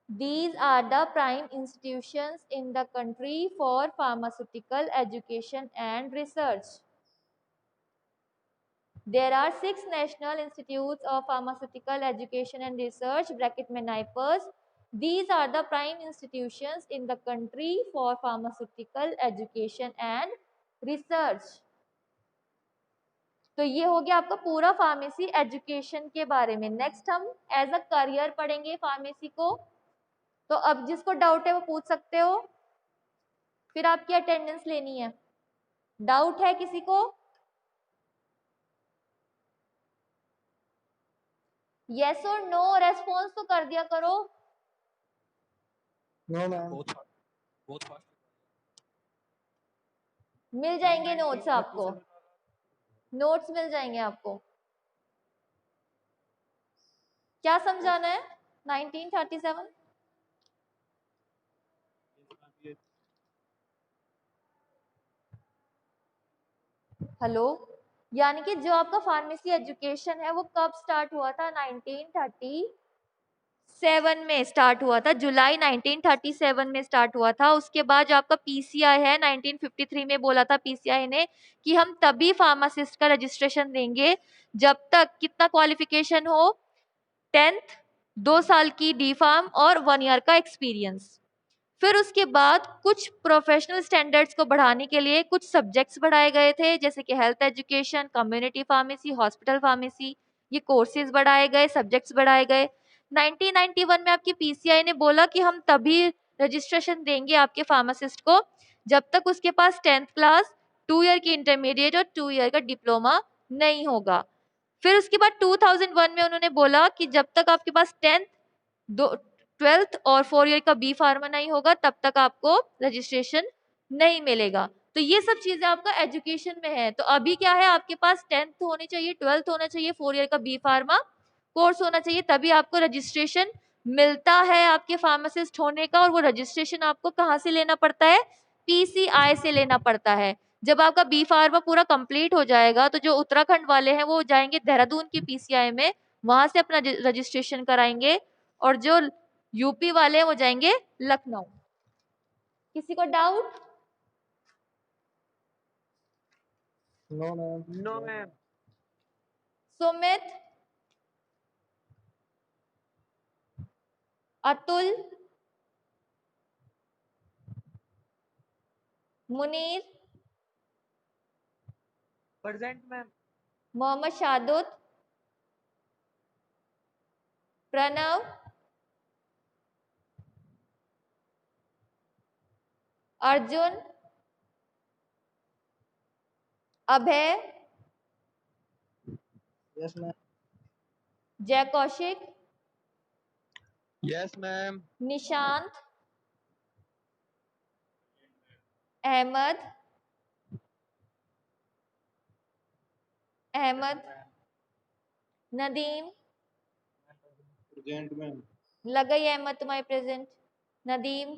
These are the prime institutions in the country for pharmaceutical education and research. There are 6 national institutes of pharmaceutical education and research, bracket में NIPERS. These are the prime institutions in the country for pharmaceutical education and research. तो ये हो गया आपका पूरा pharmacy education के बारे में। नेक्स्ट हम एज अ करियर पढ़ेंगे फार्मेसी को। तो अब जिसको डाउट है वो पूछ सकते हो, फिर आपकी अटेंडेंस लेनी है। डाउट है किसी को? यस और नो रेस्पॉन्स तो कर दिया करो। No ma'am. मिल जाएंगे नोट्स आपको, नोट्स मिल जाएंगे आपको। क्या समझाना है? 1937 हेलो, यानी कि जो आपका फार्मेसी एजुकेशन है वो कब स्टार्ट हुआ था? 1937 में स्टार्ट हुआ था, जुलाई 1937 में स्टार्ट हुआ था। उसके बाद जो आपका पीसीआई है 1953 में बोला था पीसीआई ने कि हम तभी फार्मासिस्ट का रजिस्ट्रेशन देंगे जब तक कितना क्वालिफिकेशन हो, 10th, 2 साल की डी फार्म और 1 ईयर का एक्सपीरियंस। फिर उसके बाद कुछ प्रोफेशनल स्टैंडर्ड्स को बढ़ाने के लिए कुछ सब्जेक्ट्स बढ़ाए गए थे, जैसे कि health education, community pharmacy, hospital pharmacy. ये कोर्सेज बढ़ाए गए, सब्जेक्ट्स बढ़ाए गए। 1991 में आपकी पीसीआई ने बोला कि हम तभी रजिस्ट्रेशन देंगे आपके फार्मासिस्ट को जब तक उसके पास 10th क्लास, 2 ईयर की इंटरमीडिएट और 2 ईयर का डिप्लोमा नहीं होगा। फिर उसके बाद 2001 में उन्होंने बोला कि जब तक आपके पास 10th, 12th और 4 ईयर का बी फार्मा नहीं होगा तब तक आपको रजिस्ट्रेशन नहीं मिलेगा। तो ये सब चीजें आपका एजुकेशन में है। तो अभी क्या है, आपके पास 10th होनी चाहिए, 12th होना चाहिए, 4 ईयर का बी फार्मा कोर्स होना चाहिए, तभी आपको रजिस्ट्रेशन मिलता है आपके फार्मासिस्ट होने का। और वो रजिस्ट्रेशन आपको कहाँ से लेना पड़ता है, पीसीआई से लेना पड़ता है। जब आपका बी फार्मा पूरा कंप्लीट हो जाएगा तो जो उत्तराखंड वाले हैं वो जाएंगे देहरादून की पीसीआई में, वहां से अपना रजिस्ट्रेशन कराएंगे। और जो यूपी वाले हैं वो जाएंगे लखनऊ। किसी को doubt? No, ma'am. No, ma'am. Sumit, Atul, Munir, Present, ma'am. Mohammad शादुत, प्रणव, अर्जुन, अभय, Yes, ma'am. जय Kaushik, Yes, ma'am. Nishant, Ahmad, Ahmad, Nadeem, Present, ma'am. लगई अहमद तुम्हारे present, Nadeem,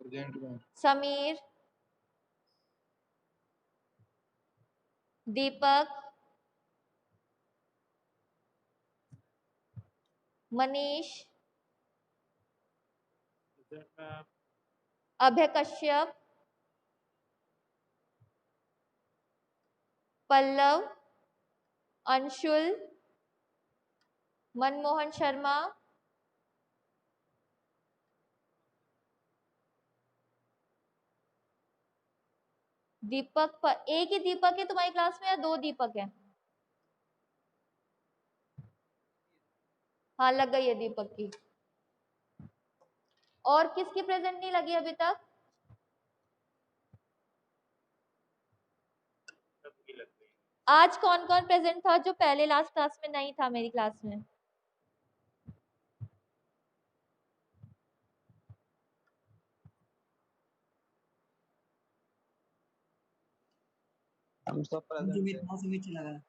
Present, ma'am. Sameer, Deepak, Manish, Present, ma'am. Abhay Kashyap, Pallav, Anshul, Manmohan Sharma, Deepak. एक ही दीपक है तुम्हारी क्लास में या 2 दीपक है? हाँ, लग गई है दीपक की। और किसकी प्रेजेंट नहीं लगी अभी तक? आज कौन कौन प्रेजेंट था जो पहले लास्ट क्लास में नहीं था मेरी क्लास में? हम सब present हैं।